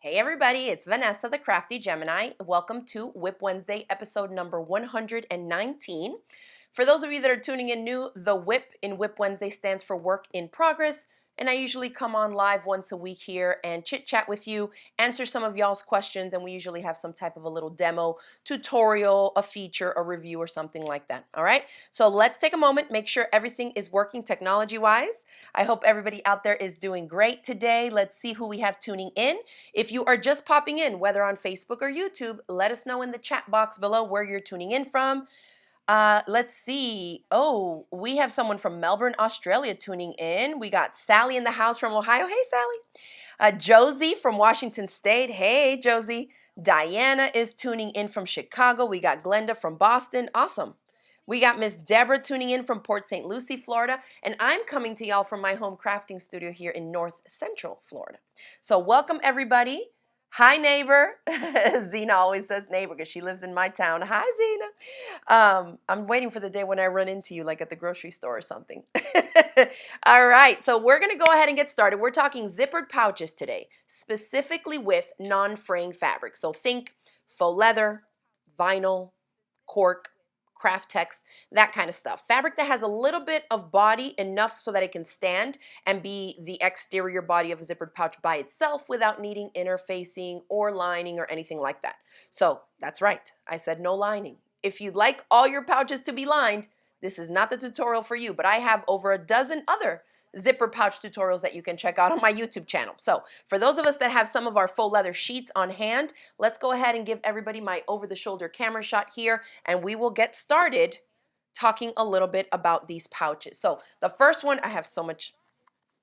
Hey everybody, it's Vanessa, the Crafty Gemini. Welcome to WIP Wednesday, episode number 119. For those of you that are tuning in new, the WIP in WIP Wednesday stands for Work in Progress, and I usually come on live once a week here and chit chat with you, answer some of y'all's questions, and we usually have some type of a little demo, tutorial, a feature, a review, or something like that. All right, so let's take a moment, make sure everything is working technology-wise. I hope everybody out there is doing great today. Let's see who we have tuning in. If you are just popping in, whether on Facebook or YouTube, let us know in the chat box below where you're tuning in from. Let's see. Oh, we have someone from Melbourne, Australia tuning in. We got Sally in the house from Ohio. Hey, Sally. Josie from Washington State. Hey, Josie. Diana is tuning in from Chicago. We got Glenda from Boston. Awesome. We got Miss Deborah tuning in from Port St. Lucie, Florida. And I'm coming to y'all from my home crafting studio here in North Central Florida. So welcome, everybody. Hi, neighbor. Zena always says neighbor because she lives in my town. Hi, Zena. I'm waiting for the day when I run into you, like at the grocery store or something. All right, so we're going to go ahead and get started. We're talking zippered pouches today, specifically with non-fraying fabric. So think faux leather, vinyl, cork, craft text, that kind of stuff. Fabric that has a little bit of body, enough so that it can stand and be the exterior body of a zippered pouch by itself without needing interfacing or lining or anything like that. So that's right, I said no lining. If you'd like all your pouches to be lined, this is not the tutorial for you, but I have over a dozen other zipper pouch tutorials that you can check out on my YouTube channel. So for those of us that have some of our faux leather sheets on hand, let's go ahead and give everybody my over-the-shoulder camera shot here, and we will get started talking a little bit about these pouches. So the first one, I have so much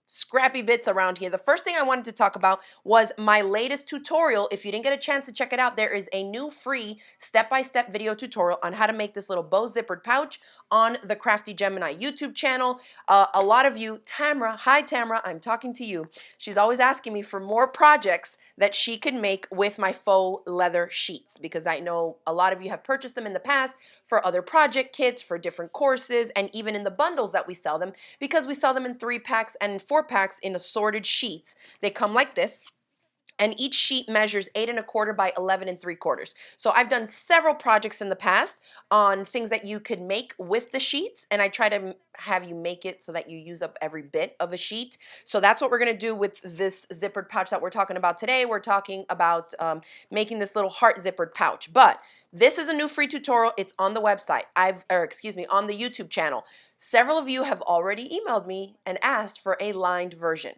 scrappy bits around here. The first thing I wanted to talk about was my latest tutorial. If you didn't get a chance to check it out, there is a new free step-by-step video tutorial on how to make this little bow zippered pouch on the Crafty Gemini YouTube channel. A lot of you, Tamra, hi Tamra, I'm talking to you. She's always asking me for more projects that she can make with my faux leather sheets because I know a lot of you have purchased them in the past for other project kits, for different courses, and even in the bundles that we sell them because we sell them in 3-packs and 4-packs in assorted sheets. They come like this. And each sheet measures 8¼ by 11¾ So I've done several projects in the past on things that you could make with the sheets, and I try to have you make it so that you use up every bit of a sheet. So that's what we're going to do with this zippered pouch that we're talking about today. We're talking about making this little heart zippered pouch, but this is a new free tutorial. It's on the website. On the YouTube channel. Several of you have already emailed me and asked for a lined version.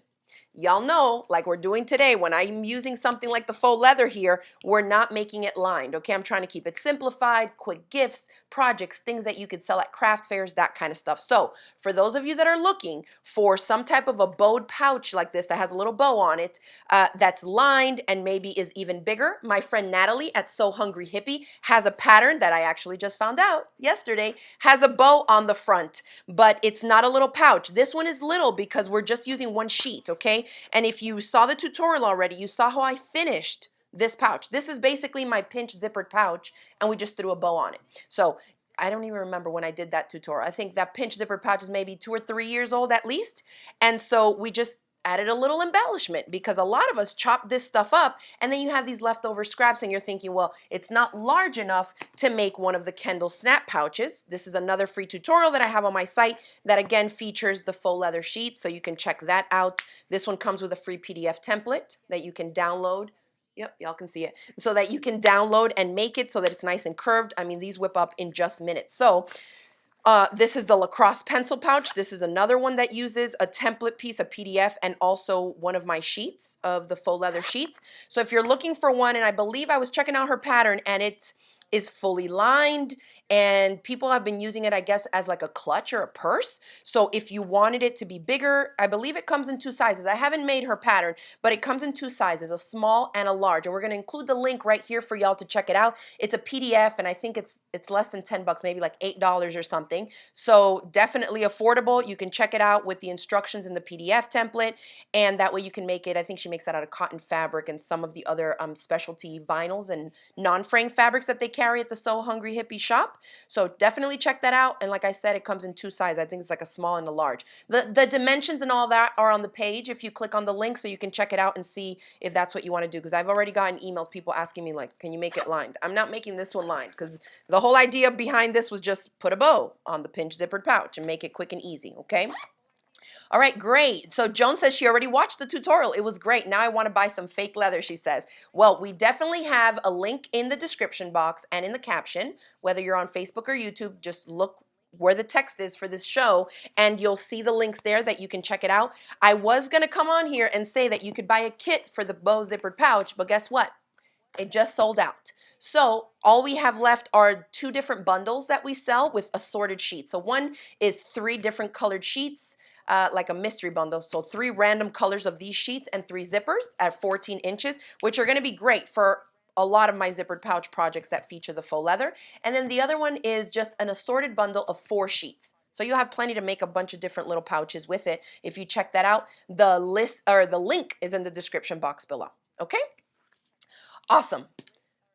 Y'all know, like we're doing today, when I'm using something like the faux leather here, we're not making it lined, okay? I'm trying to keep it simplified, quick gifts, projects, things that you could sell at craft fairs, that kind of stuff. So for those of you that are looking for some type of a bowed pouch like this that has a little bow on it, that's lined and maybe is even bigger, my friend Natalie at So Hungry Hippie has a pattern that I actually just found out yesterday, has a bow on the front, but it's not a little pouch. This one is little because we're just using one sheet, okay? And if you saw the tutorial already, you saw how I finished this pouch. This is basically my pinch zippered pouch, and we just threw a bow on it. So I don't even remember when I did that tutorial. I think that pinch zippered pouch is maybe 2 or 3 years old at least. And so we just added a little embellishment because a lot of us chop this stuff up and then you have these leftover scraps and you're thinking, well, it's not large enough to make one of the Kendall snap pouches. This is another free tutorial that I have on my site that again features the faux leather sheet, so you can check that out. This one comes with a free PDF template that you can download. Yep, y'all can see it. So that you can download and make it so that it's nice and curved. I mean, these whip up in just minutes. So this is the lacrosse pencil pouch. This is another one that uses a template piece, a PDF, and also one of my sheets of the faux leather sheets. So if you're looking for one, and I believe I was checking out her pattern, and it is fully lined, and people have been using it, I guess, as like a clutch or a purse. So if you wanted it to be bigger, I believe it comes in 2 sizes. I haven't made her pattern, but it comes in 2 sizes, a small and a large. And we're going to include the link right here for y'all to check it out. It's a PDF, and I think it's less than 10 bucks, maybe like $8 or something. So definitely affordable. You can check it out with the instructions in the PDF template, and that way you can make it. I think she makes that out of cotton fabric and some of the other specialty vinyls and non-fraying fabrics that they carry at the So Hungry Hippie shop. So definitely check that out. And like I said, it comes in 2 sizes. I think it's like a small and a large. The dimensions and all that are on the page if you click on the link, so you can check it out and see if that's what you want to do. Because I've already gotten emails, people asking me like, can you make it lined? I'm not making this one lined because the whole idea behind this was just put a bow on the pinch zippered pouch and make it quick and easy, okay? All right, great. So Joan says she already watched the tutorial. It was great. Now I want to buy some fake leather, she says. Well, we definitely have a link in the description box and in the caption. Whether you're on Facebook or YouTube, just look where the text is for this show and you'll see the links there that you can check it out. I was going to come on here and say that you could buy a kit for the bow zippered pouch, but guess what? It just sold out. So all we have left are 2 different bundles that we sell with assorted sheets. So one is 3 different colored sheets, like a mystery bundle. So 3 random colors of these sheets and 3 zippers at 14 inches, which are going to be great for a lot of my zippered pouch projects that feature the faux leather. And then the other one is just an assorted bundle of 4 sheets. So you'll have plenty to make a bunch of different little pouches with it. If you check that out, the list or the link is in the description box below. Okay? Awesome.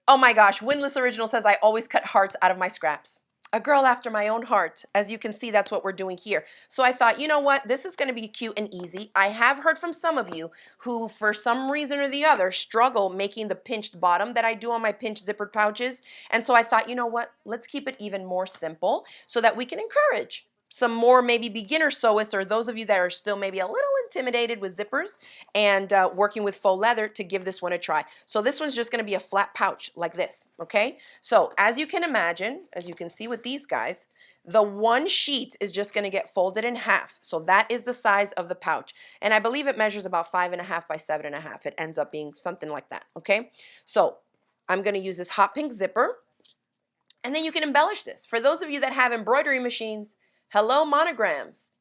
Oh my gosh, Windless Original says, I always cut hearts out of my scraps. A girl after my own heart. As you can see, that's what we're doing here. So I thought, you know what? This is going to be cute and easy. I have heard from some of you who, for some reason or the other, struggle making the pinched bottom that I do on my pinched zippered pouches. And so I thought, you know what? Let's keep it even more simple so that we can encourage some more maybe beginner sewists or those of you that are still maybe a little intimidated with zippers and working with faux leather to give this one a try. So this one's just going to be a flat pouch like this, okay? So as you can imagine, as you can see with these guys, the one sheet is just going to get folded in half. So that is the size of the pouch. And I believe it measures about 5.5 by 7.5. It ends up being something like that, okay? So I'm going to use this hot pink zipper. And then you can embellish this. For those of you that have embroidery machines, hello monograms.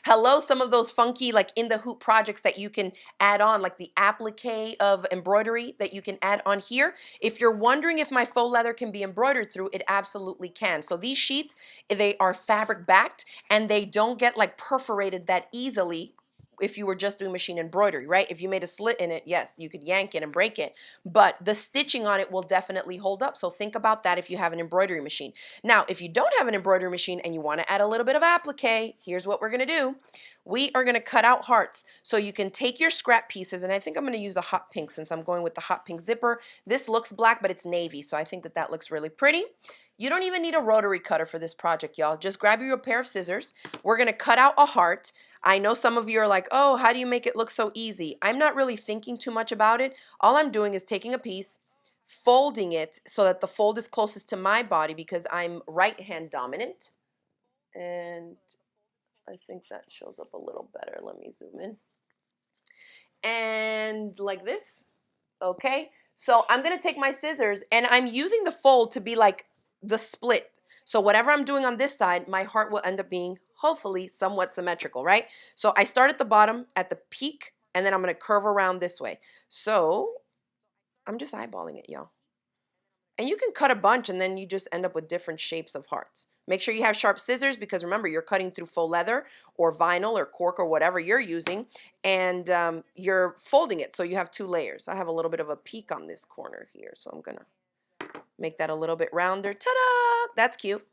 Hello, some of those funky like in the hoop projects that you can add on, like the applique of embroidery that you can add on here. If you're wondering if my faux leather can be embroidered through, it absolutely can. So these sheets, they are fabric backed and they don't get like perforated that easily if you were just doing machine embroidery, right? If you made a slit in it, yes, you could yank it and break it, but the stitching on it will definitely hold up. So think about that if you have an embroidery machine. Now, if you don't have an embroidery machine and you want to add a little bit of applique, here's what we're going to do. We are going to cut out hearts. So you can take your scrap pieces, and I think I'm going to use a hot pink since I'm going with the hot pink zipper. This looks black, but it's navy, so I think that that looks really pretty. You don't even need a rotary cutter for this project, y'all. Just grab you a pair of scissors. We're going to cut out a heart. I know some of you are like, oh, how do you make it look so easy? I'm not really thinking too much about it. All I'm doing is taking a piece, folding it so that the fold is closest to my body because I'm right hand dominant. And I think that shows up a little better. Let me zoom in. And like this, okay? So I'm going to take my scissors and I'm using the fold to be like the split. So whatever I'm doing on this side, my heart will end up being hopefully somewhat symmetrical, right? So I start at the bottom at the peak and then I'm going to curve around this way. So I'm just eyeballing it, y'all. And you can cut a bunch and then you just end up with different shapes of hearts. Make sure you have sharp scissors because remember, you're cutting through faux leather or vinyl or cork or whatever you're using, and you're folding it so you have 2 layers. I have a little bit of a peak on this corner here, so I'm going to make that a little bit rounder. Ta-da! That's cute.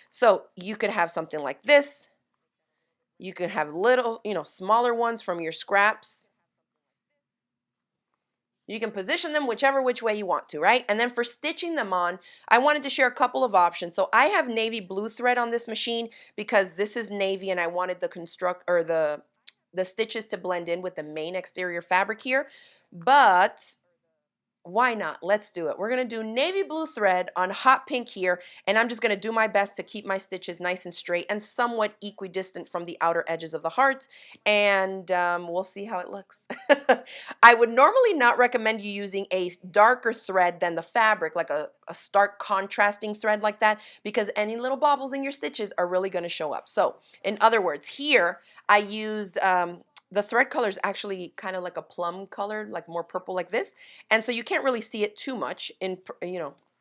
So you could have something like this. You could have little, smaller ones from your scraps. You can position them which way you want to, right? And then for stitching them on, I wanted to share a couple of options. So I have navy blue thread on this machine because this is navy and I wanted the stitches to blend in with the main exterior fabric here. But why not? Let's do it. We're going to do navy blue thread on hot pink here, and I'm just going to do my best to keep my stitches nice and straight and somewhat equidistant from the outer edges of the hearts, and we'll see how it looks. I would normally not recommend you using a darker thread than the fabric, like a stark contrasting thread like that, because any little bobbles in your stitches are really going to show up. So in other words, here I used the thread color is actually kind of like a plum color, like more purple like this. And so you can't really see it too much in,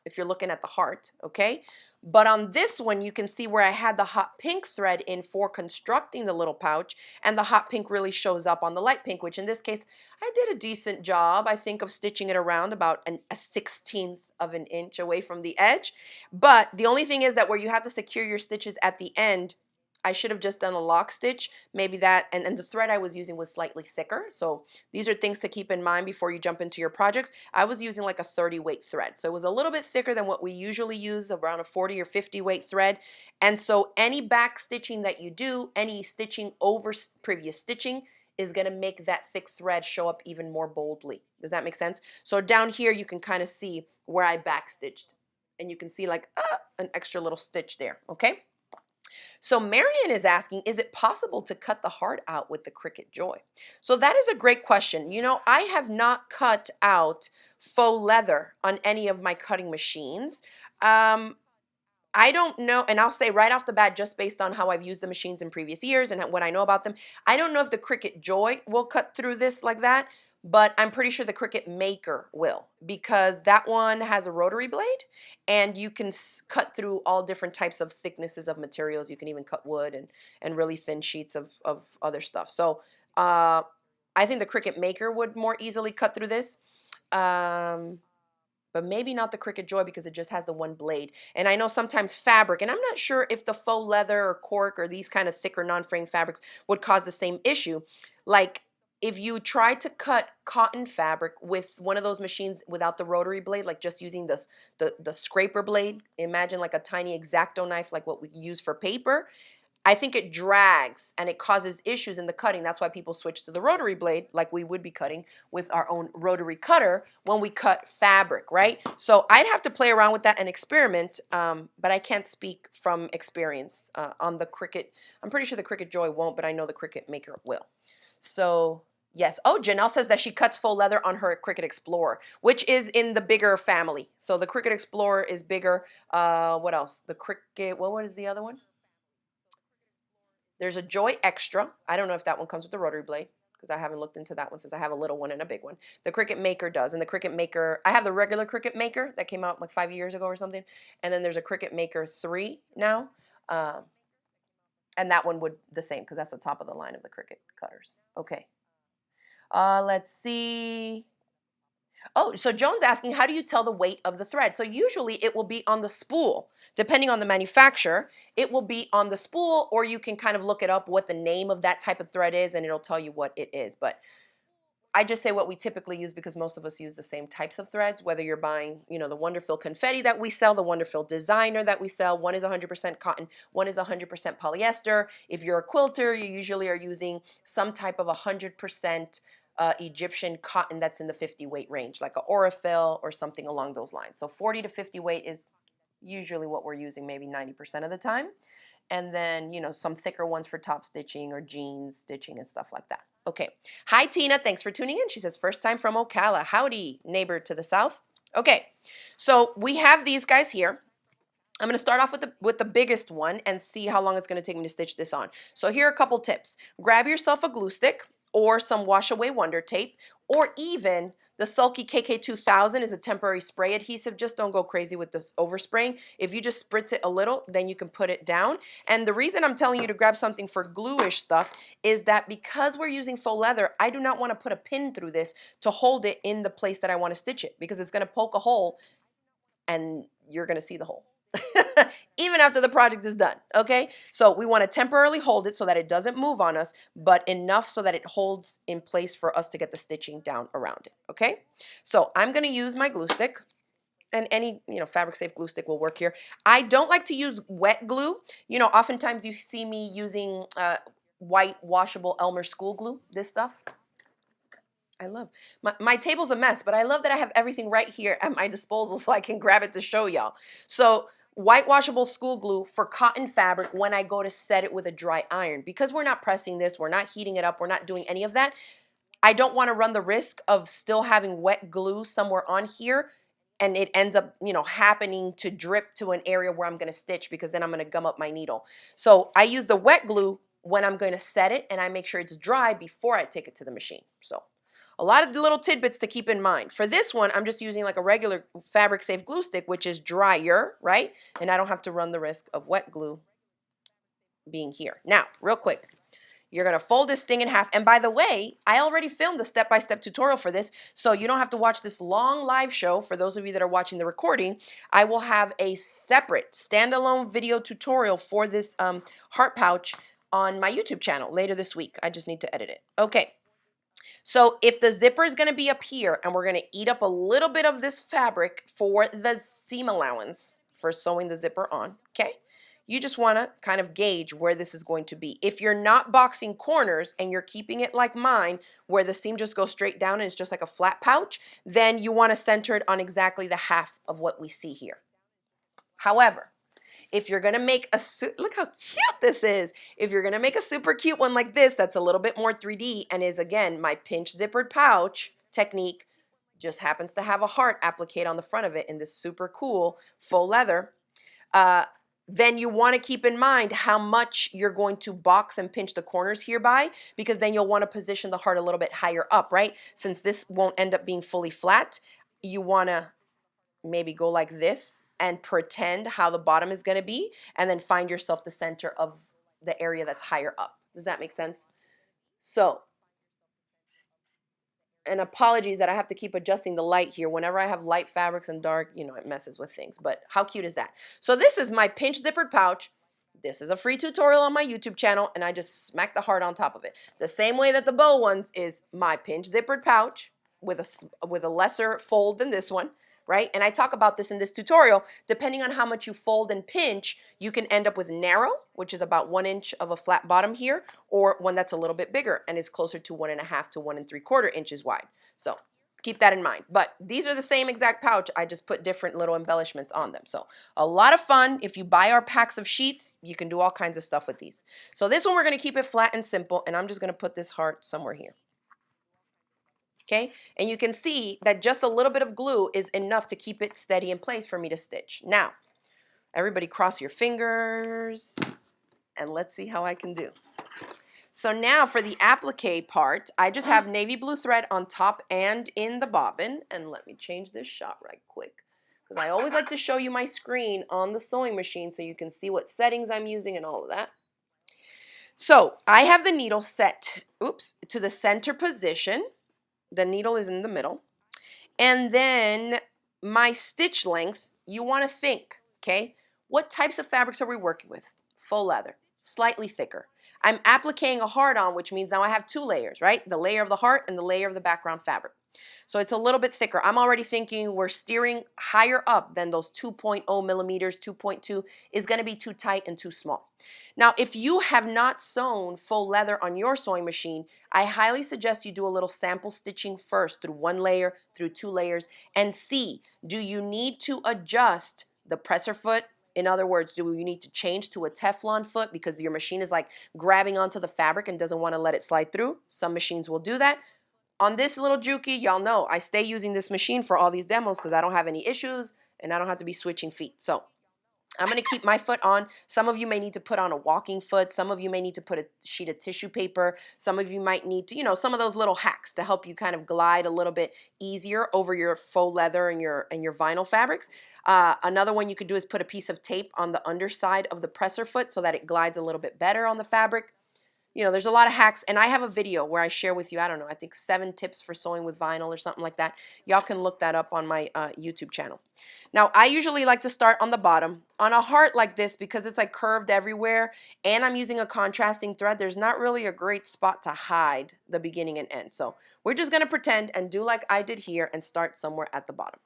if you're looking at the heart, okay? But on this one, you can see where I had the hot pink thread in for constructing the little pouch, and the hot pink really shows up on the light pink, which in this case, I did a decent job, I think, of stitching it around about a 16th of an inch away from the edge. But the only thing is that where you have to secure your stitches at the end, I should have just done a lock stitch, maybe that, and the thread I was using was slightly thicker. So these are things to keep in mind before you jump into your projects. I was using like a 30 weight thread. So it was a little bit thicker than what we usually use, around a 40 or 50 weight thread. And so any back stitching that you do, any stitching over previous stitching, is going to make that thick thread show up even more boldly. Does that make sense? So down here you can kind of see where I back stitched. And you can see like an extra little stitch there, okay? So Marion is asking, is it possible to cut the heart out with the Cricut Joy? So that is a great question. You know, I have not cut out faux leather on any of my cutting machines. I don't know, and I'll say right off the bat, just based on how I've used the machines in previous years and what I know about them, I don't know if the Cricut Joy will cut through this like that, but I'm pretty sure the Cricut Maker will, because that one has a rotary blade, and you can cut through all different types of thicknesses of materials. You can even cut wood and really thin sheets of other stuff. So I think the Cricut Maker would more easily cut through this. But maybe not the Cricut Joy because it just has the one blade. And I know sometimes fabric, and I'm not sure if the faux leather or cork or these kind of thicker non-fraying fabrics would cause the same issue. Like if you try to cut cotton fabric with one of those machines without the rotary blade, like just using the scraper blade, imagine like a tiny X-Acto knife like what we use for paper, I think it drags and it causes issues in the cutting. That's why people switch to the rotary blade, like we would be cutting with our own rotary cutter when we cut fabric, right? So I'd have to play around with that and experiment, but I can't speak from experience on the Cricut. I'm pretty sure the Cricut Joy won't, but I know the Cricut Maker will. So yes. Oh, Janelle says that she cuts faux leather on her Cricut Explorer, which is in the bigger family. So the Cricut Explorer is bigger. What else? The Cricut, what is the other one? There's a Joy Extra. I don't know if that one comes with the rotary blade because I haven't looked into that one since I have a little one and a big one. The Cricut Maker does. And the Cricut Maker, I have the regular Cricut Maker that came out like 5 years ago or something. And then there's a Cricut Maker 3 now. And that one would the same because that's the top of the line of the Cricut cutters. Okay. Let's see. Oh, so Joan's asking, how do you tell the weight of the thread? So usually it will be on the spool. Depending on the manufacturer, it will be on the spool, or you can kind of look it up what the name of that type of thread is and it'll tell you what it is. But I just say what we typically use because most of us use the same types of threads, whether you're buying, you know, the Wonderful Confetti that we sell, the Wonderful Designer that we sell. One is 100% cotton, one is 100% polyester. If you're a quilter, you usually are using some type of 100% Egyptian cotton that's in the 50 weight range, like a Aurifil or something along those lines. So 40 to 50 weight is usually what we're using, maybe 90% of the time. And then, you know, some thicker ones for top stitching or jeans stitching and stuff like that. Okay. Hi, Tina. Thanks for tuning in. She says, first time from Ocala. Howdy, neighbor to the south. Okay. So we have these guys here. I'm going to start off with the biggest one and see how long it's going to take me to stitch this on. So here are a couple tips. Grab yourself a glue stick or some wash away wonder tape, or even the Sulky KK2000 is a temporary spray adhesive. Just don't go crazy with this overspraying. If you just spritz it a little, then you can put it down. And the reason I'm telling you to grab something for glue-ish stuff is that because we're using faux leather, I do not want to put a pin through this to hold it in the place that I want to stitch it, because it's going to poke a hole and you're going to see the hole. Even after the project is done, okay? So we want to temporarily hold it so that it doesn't move on us, but enough so that it holds in place for us to get the stitching down around it, okay? So I'm going to use my glue stick, and any, you know, fabric safe glue stick will work here. I don't like to use wet glue. You know, oftentimes you see me using white washable Elmer school glue, this stuff. I love, my table's a mess, but I love that I have everything right here at my disposal so I can grab it to show y'all. So white washable school glue for cotton fabric when I go to set it with a dry iron. Because we're not pressing this, we're not heating it up, we're not doing any of that, I don't want to run the risk of still having wet glue somewhere on here and it ends up, you know, happening to drip to an area where I'm going to stitch, because then I'm going to gum up my needle. So I use the wet glue when I'm going to set it, and I make sure it's dry before I take it to the machine. So a lot of little tidbits to keep in mind. For this one, I'm just using like a regular fabric safe glue stick, which is drier, right? And I don't have to run the risk of wet glue being here. Now, real quick, you're going to fold this thing in half. And by the way, I already filmed a step-by-step tutorial for this, so you don't have to watch this long live show. For those of you that are watching the recording, I will have a separate standalone video tutorial for this heart pouch on my YouTube channel later this week. I just need to edit it. Okay. So if the zipper is going to be up here and we're going to eat up a little bit of this fabric for the seam allowance for sewing the zipper on, okay? You just want to kind of gauge where this is going to be. If you're not boxing corners and you're keeping it like mine, where the seam just goes straight down and it's just like a flat pouch, then you want to center it on exactly the half of what we see here. However, if you're going to make a, look how cute this is. If you're going to make a super cute one like this, that's a little bit more 3D and is, again, my pinch zippered pouch technique, just happens to have a heart appliqué on the front of it in this super cool faux leather, then you want to keep in mind how much you're going to box and pinch the corners here by, because then you'll want to position the heart a little bit higher up, right? Since this won't end up being fully flat, you want to maybe go like this and pretend how the bottom is going to be, and then find yourself the center of the area that's higher up. Does that make sense? So, and apologies that I have to keep adjusting the light here. Whenever I have light fabrics and dark, you know, it messes with things. But how cute is that? So this is my pinch zippered pouch. This is a free tutorial on my YouTube channel, and I just smack the heart on top of it. The same way that the bow ones is my pinch zippered pouch with a lesser fold than this one, right? And I talk about this in this tutorial. Depending on how much you fold and pinch, you can end up with narrow, which is about 1 inch of a flat bottom here, or one that's a little bit bigger and is closer to 1.5 to 1 3/4 inches wide. So keep that in mind. But these are the same exact pouch. I just put different little embellishments on them. So a lot of fun. If you buy our packs of sheets, you can do all kinds of stuff with these. So this one, we're going to keep it flat and simple, and I'm just going to put this heart somewhere here. Okay, and you can see that just a little bit of glue is enough to keep it steady in place for me to stitch. Now, everybody cross your fingers, and let's see how I can do. So now for the applique part, I just have navy blue thread on top and in the bobbin. And let me change this shot right quick, because I always like to show you my screen on the sewing machine so you can see what settings I'm using and all of that. So I have the needle set, to the center position. The needle is in the middle. And then my stitch length, you want to think, okay, what types of fabrics are we working with? Faux leather, slightly thicker. I'm appliquing a heart on, which means now I have 2 layers, right? The layer of the heart and the layer of the background fabric. So it's a little bit thicker. I'm already thinking we're steering higher up than those 2.0 millimeters, 2.2 is going to be too tight and too small. Now, if you have not sewn faux leather on your sewing machine, I highly suggest you do a little sample stitching first through 1 layer, through 2 layers, and see, do you need to adjust the presser foot? In other words, do you need to change to a Teflon foot because your machine is like grabbing onto the fabric and doesn't want to let it slide through? Some machines will do that. On this little Juki, y'all know I stay using this machine for all these demos because I don't have any issues and I don't have to be switching feet. So I'm going to keep my foot on. Some of you may need to put on a walking foot. Some of you may need to put a sheet of tissue paper. Some of you might need to, you know, some of those little hacks to help you kind of glide a little bit easier over your faux leather and your vinyl fabrics. Another one you could do is put a piece of tape on the underside of the presser foot so that it glides a little bit better on the fabric. You know, there's a lot of hacks, and I have a video where I share with you, I don't know, I think 7 tips for sewing with vinyl or something like that. Y'all can look that up on my YouTube channel. Now, I usually like to start on the bottom. On a heart like this, because it's like curved everywhere, and I'm using a contrasting thread, there's not really a great spot to hide the beginning and end. So we're just going to pretend and do like I did here and start somewhere at the bottom.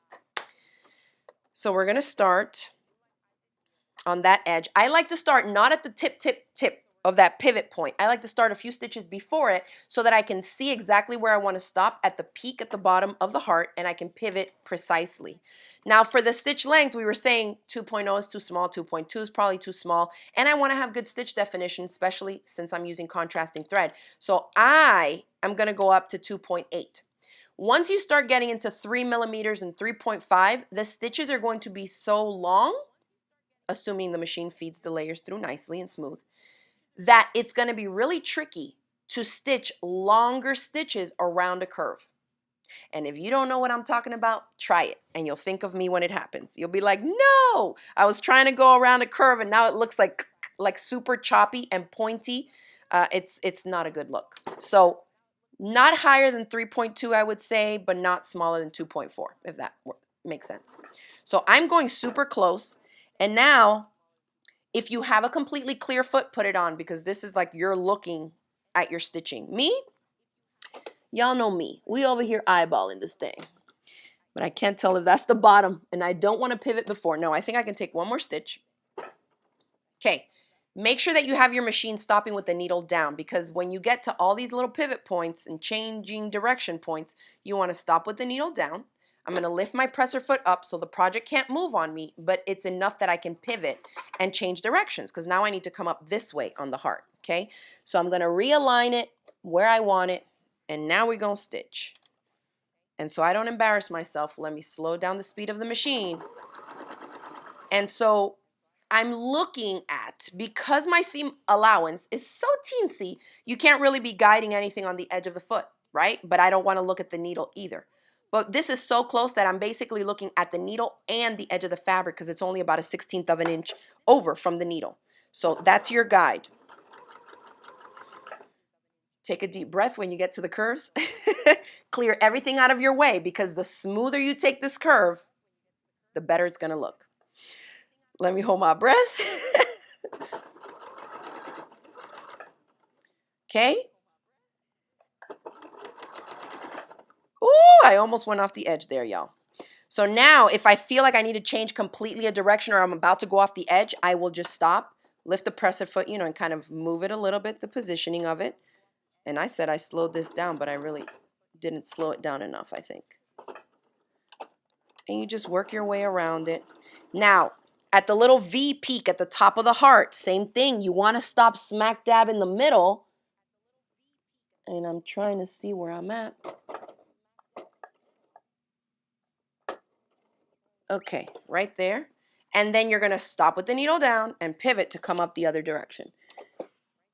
So we're going to start on that edge. I like to start not at the tip of that pivot point. I like to start a few stitches before it so that I can see exactly where I want to stop at the peak at the bottom of the heart, and I can pivot precisely. Now for the stitch length, we were saying 2.0 is too small, 2.2 is probably too small, and I want to have good stitch definition, especially since I'm using contrasting thread. So I am going to go up to 2.8. Once you start getting into 3 millimeters and 3.5, the stitches are going to be so long, assuming the machine feeds the layers through nicely and smooth, that it's going to be really tricky to stitch longer stitches around a curve. And if you don't know what I'm talking about, try it and you'll think of me when it happens. You'll be like, no, I was trying to go around a curve and now it looks like super choppy and pointy. It's not a good look. So not higher than 3.2, I would say, but not smaller than 2.4, if that makes sense. So I'm going super close. And now, if you have a completely clear foot, put it on, because this is like you're looking at your stitching. Me, y'all know me. We over here eyeballing this thing. But I can't tell if that's the bottom, and I don't want to pivot before. No, I think I can take one more stitch. Okay, make sure that you have your machine stopping with the needle down, because when you get to all these little pivot points and changing direction points, you want to stop with the needle down. I'm going to lift my presser foot up so the project can't move on me, but it's enough that I can pivot and change directions, because now I need to come up this way on the heart, okay? So I'm going to realign it where I want it, and now we're going to stitch. And so I don't embarrass myself, let me slow down the speed of the machine. And so I'm looking at, because my seam allowance is so teensy, you can't really be guiding anything on the edge of the foot, right? But I don't want to look at the needle either. But this is so close that I'm basically looking at the needle and the edge of the fabric, because it's only about a 1/16 of an inch over from the needle. So that's your guide. Take a deep breath when you get to the curves. Clear everything out of your way, because the smoother you take this curve, the better it's going to look. Let me hold my breath. Okay. Ooh, I almost went off the edge there, y'all. So now if I feel like I need to change completely a direction, or I'm about to go off the edge, I will just stop, lift the presser foot, you know, and kind of move it a little bit, the positioning of it. And I said I slowed this down, but I really didn't slow it down enough, I think. And you just work your way around it. Now, at the little V peak at the top of the heart, same thing. You want to stop smack dab in the middle. And I'm trying to see where I'm at. Okay, right there. And then you're going to stop with the needle down and pivot to come up the other direction.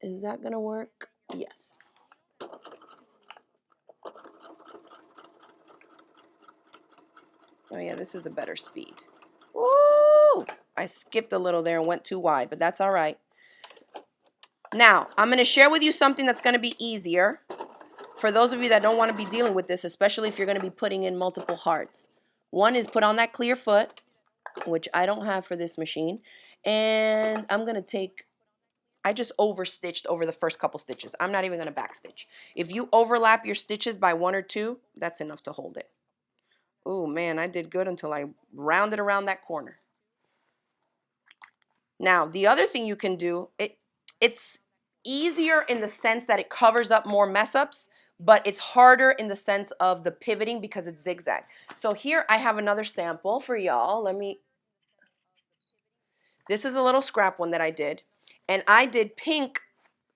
Is that going to work? Yes. Oh yeah, this is a better speed. Woo! I skipped a little there and went too wide, but that's all right. Now, I'm going to share with you something that's going to be easier for those of you that don't want to be dealing with this, especially if you're going to be putting in multiple hearts. One is put on that clear foot, which I don't have for this machine. And I'm going to take, I just overstitched over the first couple stitches. I'm not even going to backstitch. If you overlap your stitches by 1 or 2, that's enough to hold it. Oh man, I did good until I rounded around that corner. Now, the other thing you can do, it's easier in the sense that it covers up more mess ups, but it's harder in the sense of the pivoting because it's zigzag. So here I have another sample for y'all. This is a little scrap one that I did, and I did pink,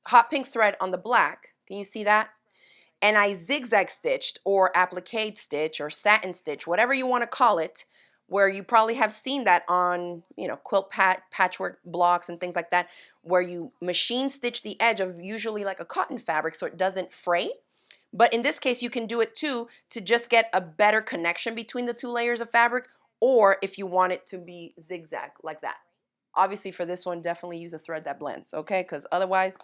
hot pink thread on the black. Can you see that? And I zigzag stitched, or applique stitch, or satin stitch, whatever you want to call it, where you probably have seen that on, you know, quilt patchwork blocks and things like that, where you machine stitch the edge of usually like a cotton fabric so it doesn't fray. But in this case, you can do it too to just get a better connection between the two layers of fabric, or if you want it to be zigzag like that. Obviously for this one, definitely use a thread that blends, okay? Because otherwise,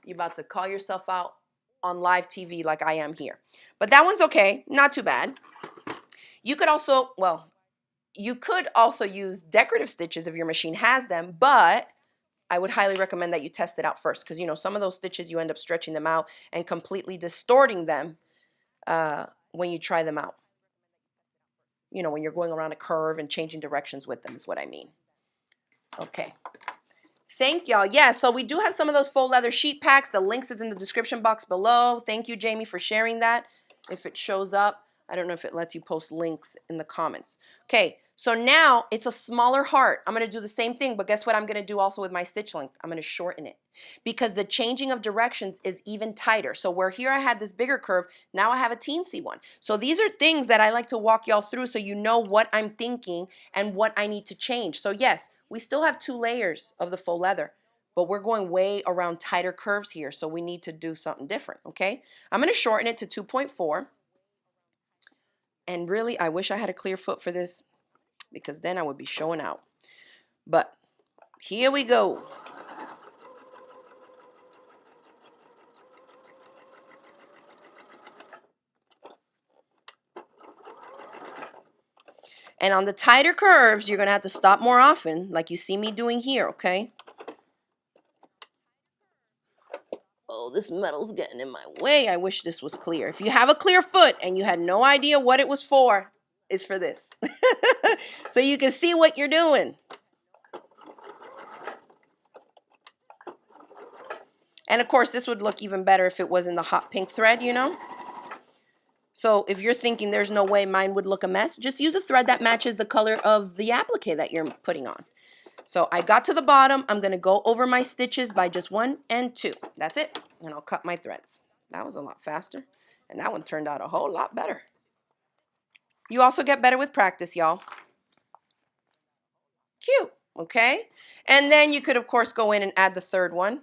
you're about to call yourself out on live TV like I am here. But that one's okay, not too bad. You could also, well, you could also use decorative stitches if your machine has them, but I would highly recommend that you test it out first, because you know some of those stitches you end up stretching them out and completely distorting them when you try them out. You know, when you're going around a curve and changing directions with them is what I mean. Okay. Thank y'all. Yeah, so we do have some of those faux leather sheet packs. The links is in the description box below. Thank you, Jamie, for sharing that. If it shows up, I don't know if it lets you post links in the comments. Okay, so now it's a smaller heart. I'm going to do the same thing, but guess what I'm going to do also with my stitch length? I'm going to shorten it, because the changing of directions is even tighter. So where here I had this bigger curve, now I have a teensy one. So these are things that I like to walk y'all through so you know what I'm thinking and what I need to change. So yes, we still have 2 layers of the faux leather, but we're going way around tighter curves here, so we need to do something different, okay? I'm going to shorten it to 2.4. And really, I wish I had a clear foot for this because then I would be showing out. But here we go. And on the tighter curves, you're going to have to stop more often, like you see me doing here, okay? Oh, this metal's getting in my way. I wish this was clear. If you have a clear foot and you had no idea what it was for, it's for this. So you can see what you're doing. And of course, this would look even better if it was in the hot pink thread, you know? So if you're thinking there's no way mine would look a mess, just use a thread that matches the color of the applique that you're putting on. So I got to the bottom. I'm going to go over my stitches by just 1 and 2. That's it. And I'll cut my threads. That was a lot faster. And that one turned out a whole lot better. You also get better with practice, y'all. Cute. Okay. And then you could, of course, go in and add the third one.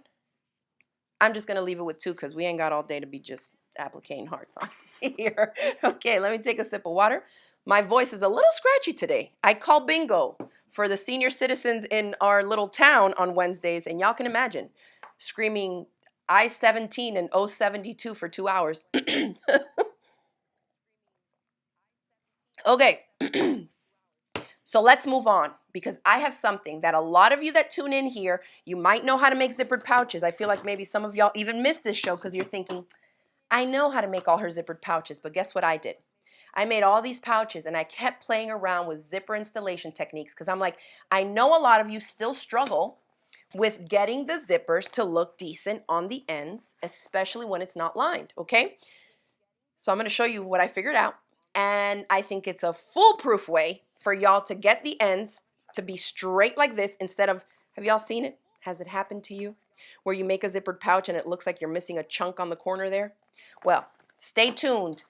I'm just going to leave it with 2 because we ain't got all day to be just appliquing hearts on here. Okay, let me take a sip of water. My voice is a little scratchy today. I call bingo for the senior citizens in our little town on Wednesdays, and y'all can imagine screaming I-17 and O-72 for 2 hours. Okay. So let's move on because I have something that a lot of you that tune in here, you might know how to make zippered pouches. I feel like maybe some of y'all even missed this show because you're thinking, I know how to make all her zippered pouches, but guess what I did? I made all these pouches and I kept playing around with zipper installation techniques because I'm like, I know a lot of you still struggle with getting the zippers to look decent on the ends, especially when it's not lined, okay? So I'm going to show you what I figured out. And I think it's a foolproof way for y'all to get the ends to be straight like this instead of, have y'all seen it? Has it happened to you? Where you make a zippered pouch and it looks like you're missing a chunk on the corner there? Well, stay tuned.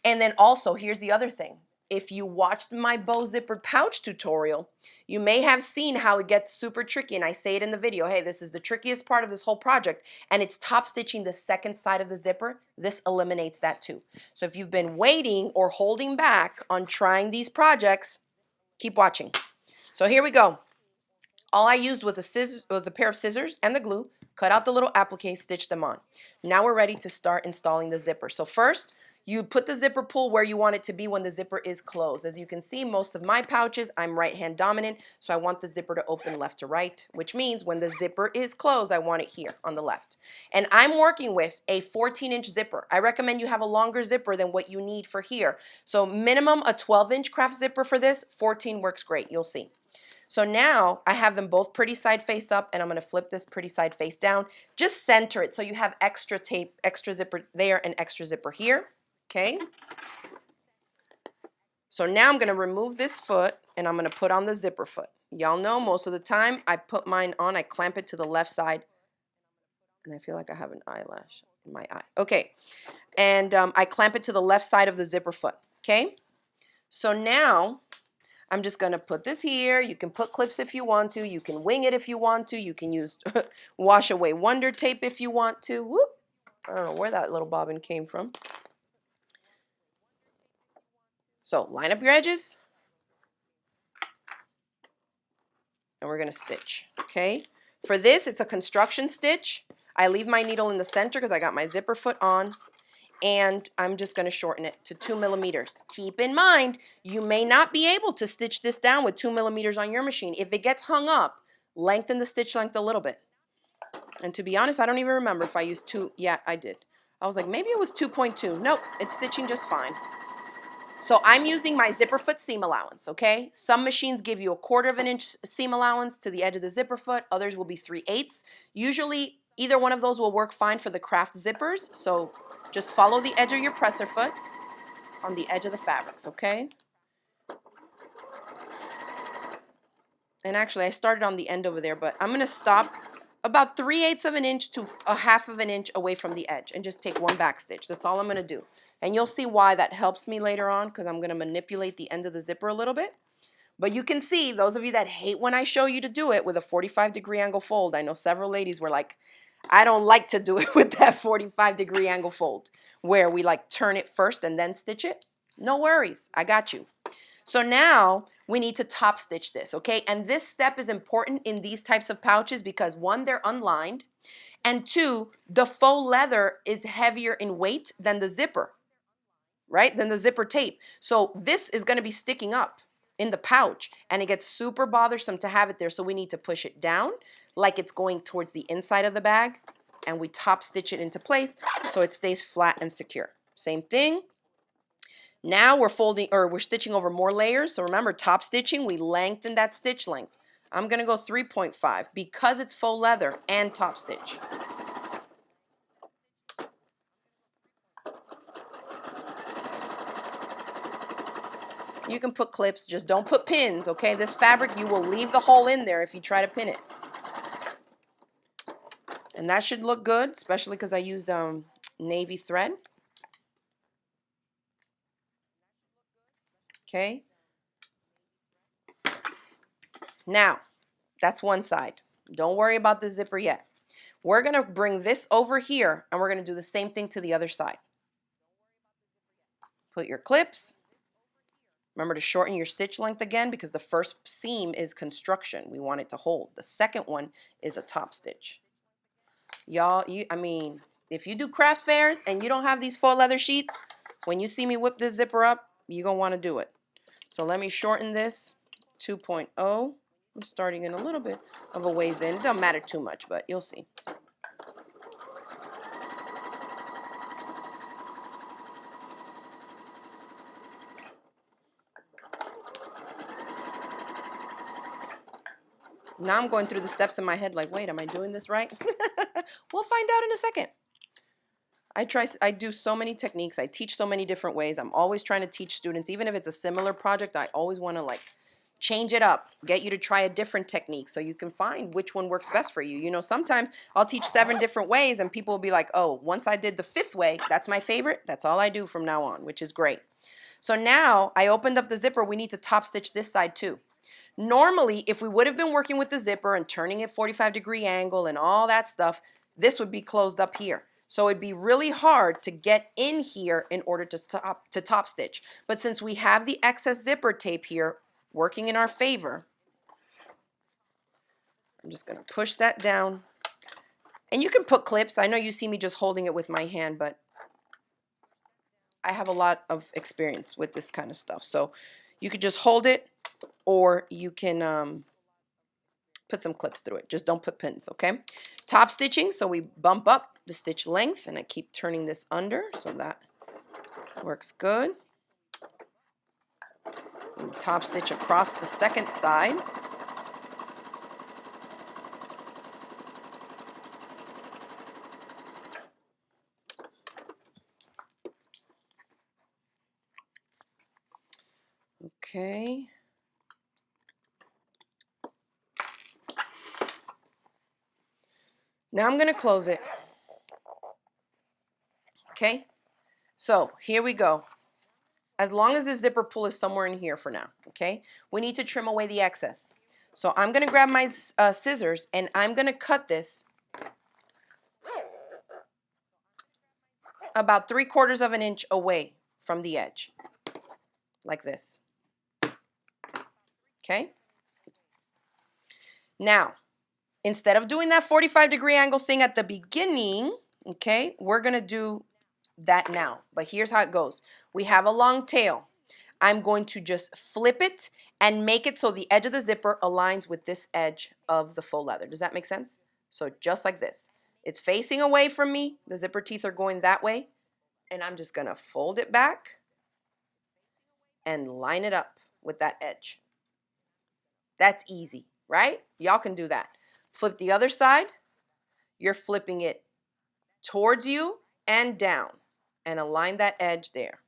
And then also, here's the other thing. If you watched my bow zippered pouch tutorial, you may have seen how it gets super tricky. And I say it in the video, hey, this is the trickiest part of this whole project. And it's top stitching the second side of the zipper. This eliminates that too. So if you've been waiting or holding back on trying these projects, keep watching. So here we go. All I used was a pair of scissors and the glue, cut out the little applique, stitch them on. Now we're ready to start installing the zipper. So first, you put the zipper pull where you want it to be when the zipper is closed. As you can see, most of my pouches, I'm right hand dominant, so I want the zipper to open left to right, which means when the zipper is closed, I want it here on the left. And I'm working with a 14-inch zipper. I recommend you have a longer zipper than what you need for here. So minimum a 12-inch craft zipper for this, 14 works great, you'll see. So now I have them both pretty side face up, and I'm going to flip this pretty side face down. Just center it so you have extra tape, extra zipper there and extra zipper here. Okay. So now I'm going to remove this foot and I'm going to put on the zipper foot. Y'all know most of the time I put mine on, I clamp it to the left side, and I feel like I have an eyelash in my eye. Okay. And I clamp it to the left side of the zipper foot. Okay. So now I'm just going to put this here. You can put clips if you want to. You can wing it if you want to. You can use wash away wonder tape if you want to. Whoop. I don't know where that little bobbin came from. So line up your edges. And we're going to stitch. Okay. For this, it's a construction stitch. I leave my needle in the center because I got my zipper foot on. And I'm just going to shorten it to 2 millimeters. Keep in mind, you may not be able to stitch this down with 2 millimeters on your machine. If it gets hung up, lengthen the stitch length a little bit. And to be honest, I don't even remember if I used 2. Yeah, I did. I was like, maybe it was 2.2. Nope, it's stitching just fine. So I'm using my zipper foot seam allowance, okay? Some machines give you a 1/4 of an inch seam allowance to the edge of the zipper foot. Others will be 3/8. Usually, either one of those will work fine for the craft zippers. So just follow the edge of your presser foot on the edge of the fabrics, okay? And actually, I started on the end over there, but I'm going to stop about 3/8 of an inch to a 1/2 of an inch away from the edge and just take one back stitch. That's all I'm going to do. And you'll see why that helps me later on because I'm going to manipulate the end of the zipper a little bit. But you can see, those of you that hate when I show you to do it with a 45-degree angle fold, I know several ladies were like, I don't like to do it with that 45-degree angle fold where we like turn it first and then stitch it. No worries, I got you. So now we need to top stitch this, okay? And this step is important in these types of pouches because one, they're unlined, and two, the faux leather is heavier in weight than the zipper, right? Than the zipper tape. So this is gonna be sticking up in the pouch and it gets super bothersome to have it there. So we need to push it down like it's going towards the inside of the bag, and we top stitch it into place so it stays flat and secure. Same thing. Now we're folding, or we're stitching over more layers. So remember, top stitching, we lengthen that stitch length. I'm gonna go 3.5 because it's faux leather and top stitch. You can put clips, just don't put pins, okay? This fabric, you will leave the hole in there if you try to pin it. And that should look good, especially because I used navy thread. Okay. Now, that's one side. Don't worry about the zipper yet. We're gonna bring this over here and we're gonna do the same thing to the other side. Put your clips. Remember to shorten your stitch length again because the first seam is construction. We want it to hold. The second one is a top stitch. Y'all, I mean, if you do craft fairs and you don't have these faux leather sheets, when you see me whip this zipper up, you're going to want to do it. So let me shorten this 2.0. I'm starting in a little bit of a ways in. It doesn't matter too much, but you'll see. Now I'm going through the steps in my head like, wait, am I doing this right? We'll find out in a second. I do so many techniques. I teach so many different ways. I'm always trying to teach students, even if it's a similar project, I always want to like change it up, get you to try a different technique so you can find which one works best for you. You know, sometimes I'll teach 7 different ways and people will be like, oh, once I did the 5th way, that's my favorite. That's all I do from now on, which is great. So now I opened up the zipper. We need to top stitch this side too. Normally, if we would have been working with the zipper and turning it 45-degree angle and all that stuff, this would be closed up here. So it'd be really hard to get in here in order to top stitch. But since we have the excess zipper tape here working in our favor, I'm just going to push that down. And you can put clips. I know you see me just holding it with my hand, but I have a lot of experience with this kind of stuff. So you could just hold it, or you can put some clips through it. Just don't put pins, okay? Top stitching, so we bump up the stitch length, and I keep turning this under, so that works good. And top stitch across the second side. Okay. Now I'm going to close it. Okay? So here we go. As long as the zipper pull is somewhere in here for now, okay? We need to trim away the excess. So I'm going to grab my scissors and I'm going to cut this about 3/4 of an inch away from the edge, like this. Okay? Now, instead of doing that 45-degree angle thing at the beginning, okay, we're going to do that now. But here's how it goes. We have a long tail. I'm going to just flip it and make it so the edge of the zipper aligns with this edge of the faux leather. Does that make sense? So just like this. It's facing away from me. The zipper teeth are going that way. And I'm just going to fold it back and line it up with that edge. That's easy, right? Y'all can do that. Flip the other side. You're flipping it towards you and down, and align that edge there.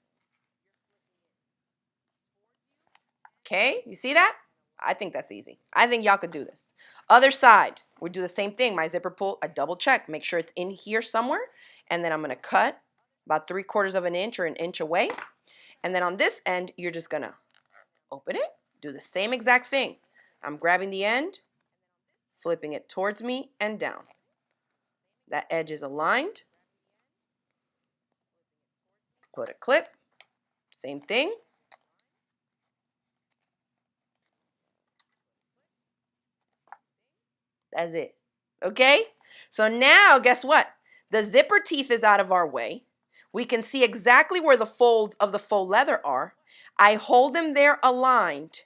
Okay, you see that? I think that's easy. I think y'all could do this. Other side, we do the same thing. My zipper pull, I double check, make sure it's in here somewhere, and then I'm gonna cut about 3/4 of an inch or an inch away. And then on this end, you're just gonna open it, do the same exact thing. I'm grabbing the end, flipping it towards me and down. That edge is aligned. Put a clip, Same thing. That's it. Okay? So now, guess what? The zipper teeth is out of our way. We can see exactly where the folds of the faux leather are. I hold them there aligned,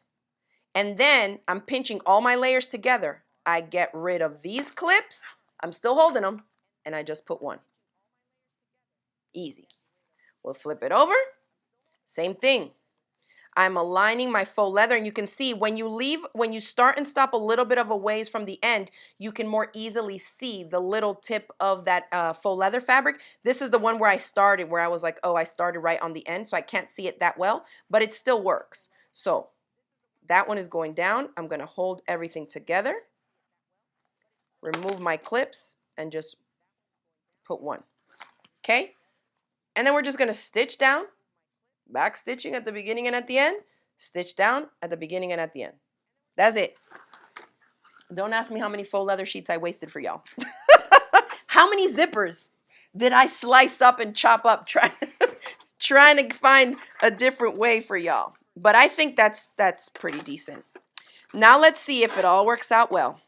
and then I'm pinching all my layers together. I get rid of these clips. I'm still holding them, and I just put one. Easy. We'll flip it over. Same thing. I'm aligning my faux leather, and you can see when you start and stop a little bit of a ways from the end, you can more easily see the little tip of that faux leather fabric. This is the one where I started, where I was like, oh, I started right on the end, so I can't see it that well, but it still works. So that one is going down. I'm going to hold everything together, remove my clips, and just put one. Okay? And then we're just going to stitch down, back stitching at the beginning and at the end, stitch down at the beginning and at the end. That's it. Don't ask me how many faux leather sheets I wasted for y'all. How many zippers did I slice up and chop up trying to find a different way for y'all? But I think that's pretty decent. Now let's see if it all works out well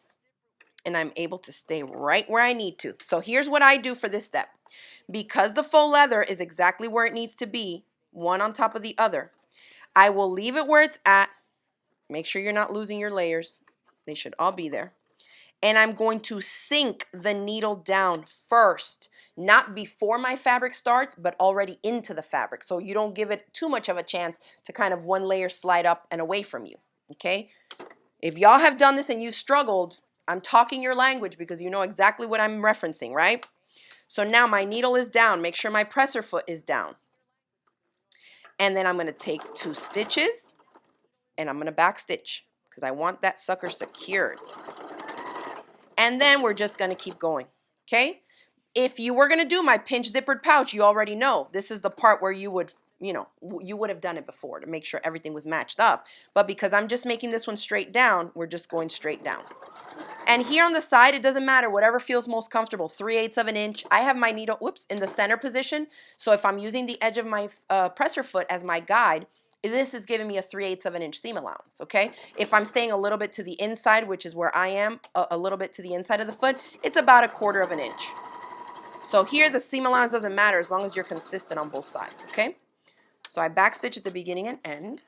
and I'm able to stay right where I need to. So here's what I do for this step. Because the faux leather is exactly where it needs to be, one on top of the other, I will leave it where it's at. Make sure you're not losing your layers. They should all be there. And I'm going to sink the needle down first, not before my fabric starts, but already into the fabric. So you don't give it too much of a chance to kind of one layer slide up and away from you, okay? If y'all have done this and you struggled, I'm talking your language because you know exactly what I'm referencing, right? So now my needle is down. Make sure my presser foot is down. And then I'm going to take 2 stitches and I'm going to back stitch because I want that sucker secured. And then we're just going to keep going, okay? If you were going to do my pinch zippered pouch, you already know this is the part where you would, you would have done it before to make sure everything was matched up. But because I'm just making this one straight down, we're just going straight down. And here on the side, it doesn't matter, whatever feels most comfortable, 3/8 of an inch. I have my needle, in the center position. So if I'm using the edge of my presser foot as my guide, this is giving me a 3/8 of an inch seam allowance, okay? If I'm staying a little bit to the inside, which is where I am, a little bit to the inside of the foot, it's about 1/4 of an inch. So here the seam allowance doesn't matter as long as you're consistent on both sides, okay? So I back stitch at the beginning and end.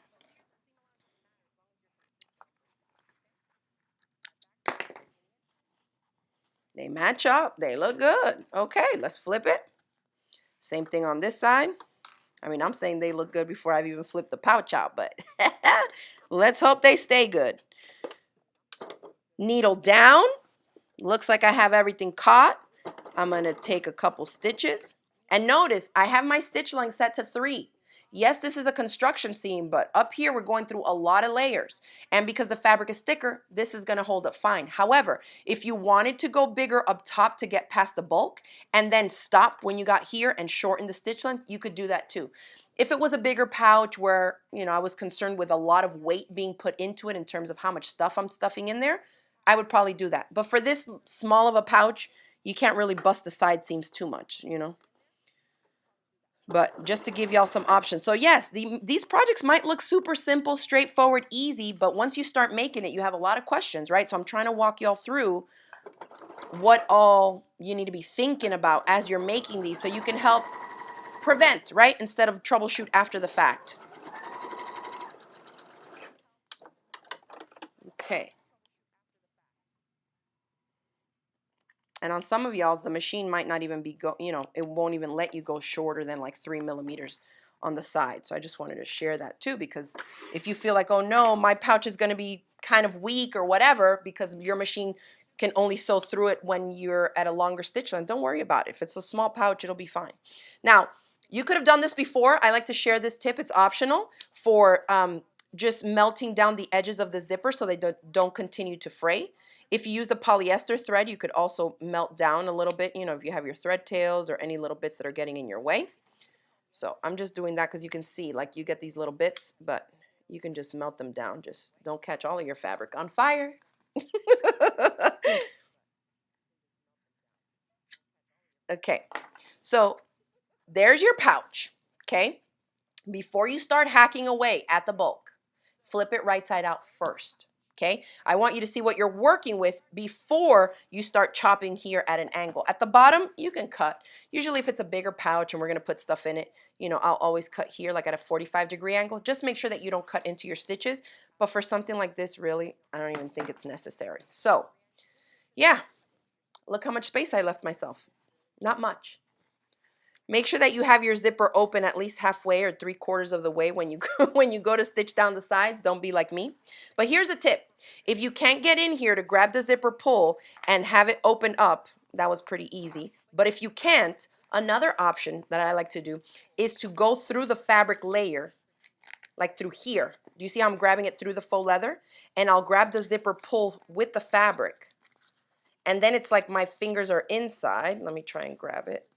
They match up, they look good. Okay, let's flip it. Same thing on this side. I mean, I'm saying they look good before I've even flipped the pouch out, but let's hope they stay good. Needle down. Looks like I have everything caught. I'm going to take a couple stitches. And notice, I have my stitch length set to 3. Yes, this is a construction seam, but up here we're going through a lot of layers. And because the fabric is thicker, this is going to hold up fine. However, if you wanted to go bigger up top to get past the bulk and then stop when you got here and shorten the stitch length, you could do that too. If it was a bigger pouch where, I was concerned with a lot of weight being put into it in terms of how much stuff I'm stuffing in there, I would probably do that. But for this small of a pouch, you can't really bust the side seams too much, But just to give y'all some options. So yes, these projects might look super simple, straightforward, easy, but once you start making it, you have a lot of questions, right? So I'm trying to walk y'all through what all you need to be thinking about as you're making these so you can help prevent, right? Instead of troubleshoot after the fact. Okay. And on some of y'all's, the machine might not even be it won't even let you go shorter than like 3 millimeters on the side. So I just wanted to share that too, because if you feel like, oh no, my pouch is going to be kind of weak or whatever, because your machine can only sew through it when you're at a longer stitch length, don't worry about it. If it's a small pouch, it'll be fine. Now, you could have done this before. I like to share this tip. It's optional for just melting down the edges of the zipper so they don't continue to fray. If you use the polyester thread, you could also melt down a little bit, if you have your thread tails or any little bits that are getting in your way. So I'm just doing that because you can see, like, you get these little bits, but you can just melt them down. Just don't catch all of your fabric on fire. Okay, so there's your pouch, okay? before you start hacking away at the bulk, flip it right side out first. Okay, I want you to see what you're working with before you start chopping here at an angle. At the bottom, you can cut. Usually if it's a bigger pouch and we're gonna put stuff in it, you know, I'll always cut here like at a 45-degree angle. Just make sure that you don't cut into your stitches. But for something like this, really, I don't even think it's necessary. So yeah, look how much space I left myself. Not much. Make sure that you have your zipper open at least halfway or 3/4 of the way when you go, when you go to stitch down the sides. Don't be like me. But here's a tip. If you can't get in here to grab the zipper pull and have it open up, that was pretty easy. But if you can't, another option that I like to do is to go through the fabric layer, like through here. Do you see how I'm grabbing it through the faux leather? And I'll grab the zipper pull with the fabric. And then it's like my fingers are inside. Let me try and grab it.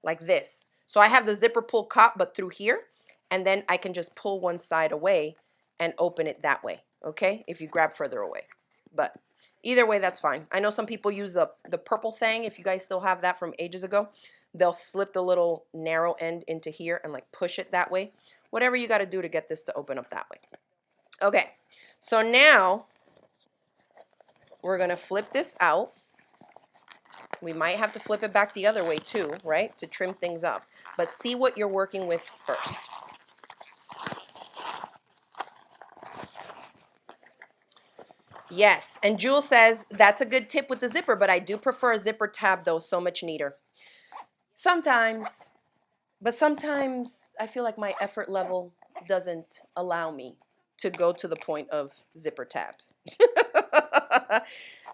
Like this. So I have the zipper pull caught but through here, and then I can just pull one side away and open it that way, okay, if you grab further away. But either way, that's fine. I know some people use the purple thing. If you guys still have that from ages ago, they'll slip the little narrow end into here and like push it that way. Whatever you got to do to get this to open up that way. Okay, so now we're going to flip this out. We might have to flip it back the other way too, right, to trim things up. But see what you're working with first. Yes, and Jules says, that's a good tip with the zipper, but I do prefer a zipper tab though, so much neater. Sometimes, but sometimes I feel like my effort level doesn't allow me to go to the point of zipper tab.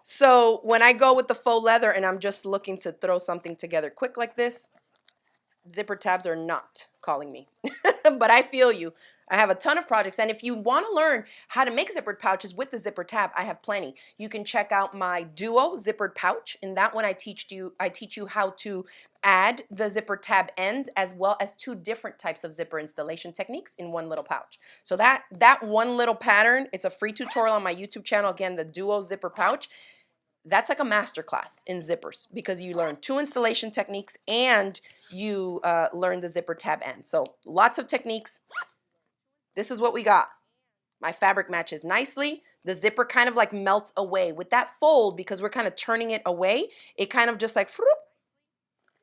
So when I go with the faux leather and I'm just looking to throw something together quick like this, zipper tabs are not calling me. But I feel you. I have a ton of projects, and if you want to learn how to make zippered pouches with the zipper tab, I have plenty. You can check out my duo zippered pouch. In that one, I teach you how to add the zipper tab ends as well as 2 different types of zipper installation techniques in one little pouch. So that one little pattern, it's a free tutorial on my YouTube channel. Again, the duo zipper pouch. That's like a masterclass in zippers because you learn 2 installation techniques and you learn the zipper tab end. So lots of techniques. This is what we got. My fabric matches nicely. The zipper kind of like melts away. With that fold, because we're kind of turning it away, it kind of just like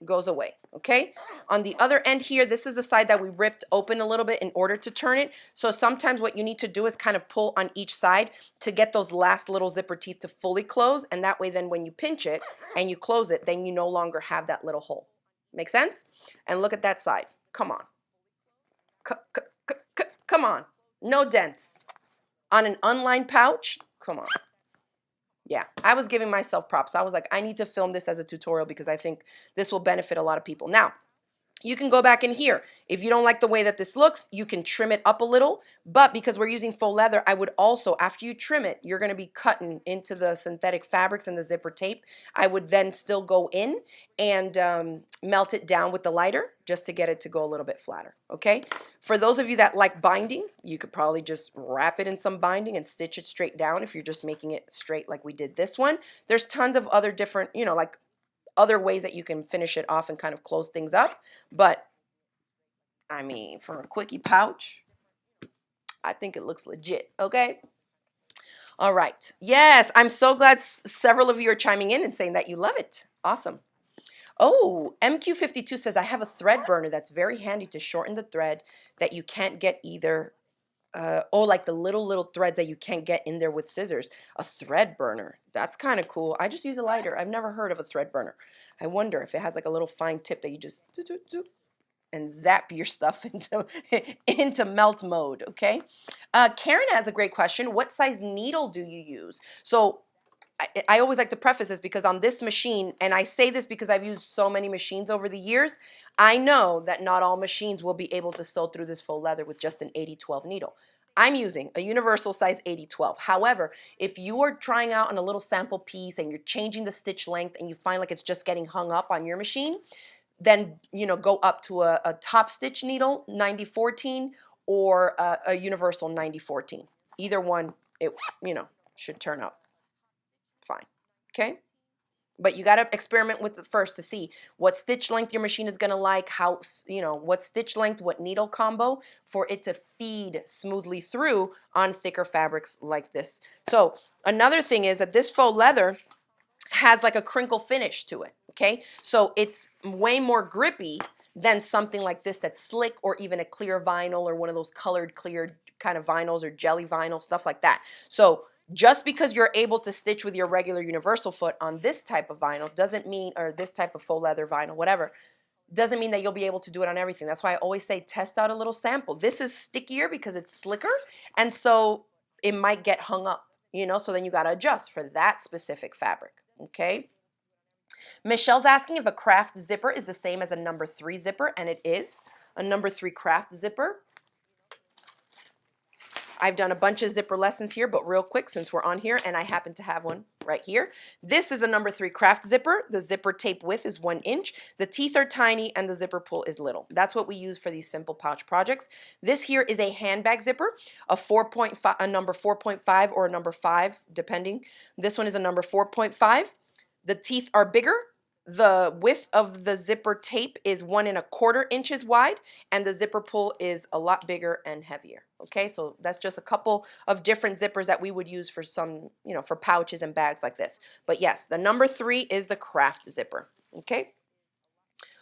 goes away, okay? On the other end here, this is the side that we ripped open a little bit in order to turn it. So sometimes what you need to do is kind of pull on each side to get those last little zipper teeth to fully close, and that way then when you pinch it and you close it, then you no longer have that little hole. Make sense? And look at that side. Come on. Come on. No dents. On an unlined pouch, come on. Yeah, I was giving myself props. I was like, I need to film this as a tutorial because I think this will benefit a lot of people. Now, you can go back in here. If you don't like the way that this looks, you can trim it up a little. But because we're using faux leather, I would also, after you trim it, you're going to be cutting into the synthetic fabrics and the zipper tape. I would then still go in and melt it down with the lighter just to get it to go a little bit flatter. Okay? For those of you that like binding, you could probably just wrap it in some binding and stitch it straight down if you're just making it straight like we did this one. There's tons of other different, you know, like other ways that you can finish it off and kind of close things up. But I mean, for a quickie pouch, I think it looks legit. Okay. All right. Yes, I'm so glad several of you are chiming in and saying that you love it. Awesome. Oh, MQ52 says, I have a thread burner that's very handy to shorten the thread that you can't get either. Like the little threads that you can't get in there with scissors. A thread burner. That's kind of cool. I just use a lighter. I've never heard of a thread burner. I wonder if it has like a little fine tip that you just do and zap your stuff into melt mode. Okay. Karen has a great question. What size needle do you use? So I always like to preface this because on this machine, and I say this because I've used so many machines over the years, I know that not all machines will be able to sew through this faux leather with just an 80-12 needle. I'm using a universal size 80-12. However, if you are trying out on a little sample piece and you're changing the stitch length and you find like it's just getting hung up on your machine, then, you know, go up to a top stitch needle, 90-14, or a universal 90-14. Either one, it, you know, should turn out fine. Okay? But you got to experiment with it first to see what stitch length your machine is going to like, how, you know, what stitch length, what needle combo for it to feed smoothly through on thicker fabrics like this. So another thing is that this faux leather has like a crinkle finish to it, okay? So it's way more grippy than something like this that's slick, or even a clear vinyl, or one of those colored clear kind of vinyls, or jelly vinyl, stuff like that. So just because you're able to stitch with your regular universal foot on this type of vinyl doesn't mean, or this type of faux leather vinyl, whatever, doesn't mean that you'll be able to do it on everything. That's why I always say test out a little sample. This is stickier because it's slicker, and so it might get hung up, you know, so then you got to adjust for that specific fabric, okay? Michelle's asking if a craft zipper is the same as a number 3 zipper, and it is. A number 3 craft zipper. I've done a bunch of zipper lessons here, but real quick, since we're on here, and I happen to have one right here. This is a number 3 craft zipper. The zipper tape width is 1 inch. The teeth are tiny, and the zipper pull is little. That's what we use for these simple pouch projects. This here is a handbag zipper, a 4.5, a number 4.5 or a number 5, depending. This one is a number 4.5. The teeth are bigger. The width of the zipper tape is 1¼ inches wide, and the zipper pull is a lot bigger and heavier. Okay, so that's just a couple of different zippers that we would use for some, you know, for pouches and bags like this. But yes, the number 3 is the craft zipper. Okay.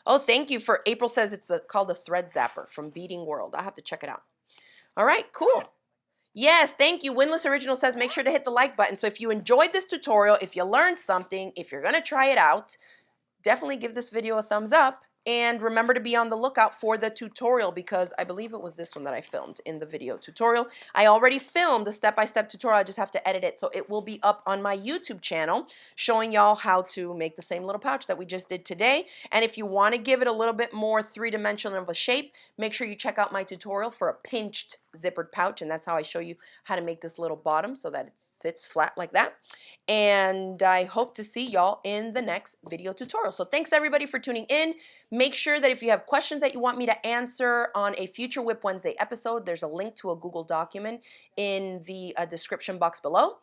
Oh, thank you for April says it's called a thread zapper from Beading World. I have to check it out. All right, cool. Yes, thank you. Winless Original says make sure to hit the like button. So if you enjoyed this tutorial, if you learned something, if you're going to try it out, definitely give this video a thumbs up, and remember to be on the lookout for the tutorial, because I believe it was this one that I filmed in the video tutorial. I already filmed a step-by-step tutorial. I just have to edit it, so it will be up on my YouTube channel showing y'all how to make the same little pouch that we just did today. And if you want to give it a little bit more three-dimensional of a shape, make sure you check out my tutorial for a pinched zippered pouch, and that's how I show you how to make this little bottom so that it sits flat like that. And I hope to see y'all in the next video tutorial. So thanks everybody for tuning in. Make sure that if you have questions that you want me to answer on a future WIP Wednesday episode, there's a link to a Google document in the description box below.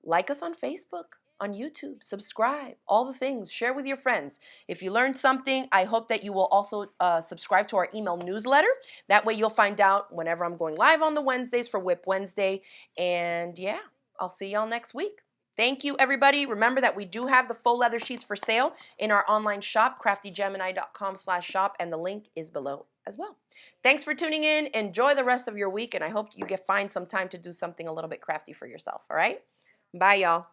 Like us on Facebook, on YouTube, subscribe, all the things, share with your friends. If you learned something, I hope that you will also subscribe to our email newsletter. That way you'll find out whenever I'm going live on the Wednesdays for WIP Wednesday. And yeah, I'll see y'all next week. Thank you, everybody. Remember that we do have the faux leather sheets for sale in our online shop, craftygemini.com/shop, and the link is below as well. Thanks for tuning in. Enjoy the rest of your week, and I hope you find some time to do something a little bit crafty for yourself, all right? Bye, y'all.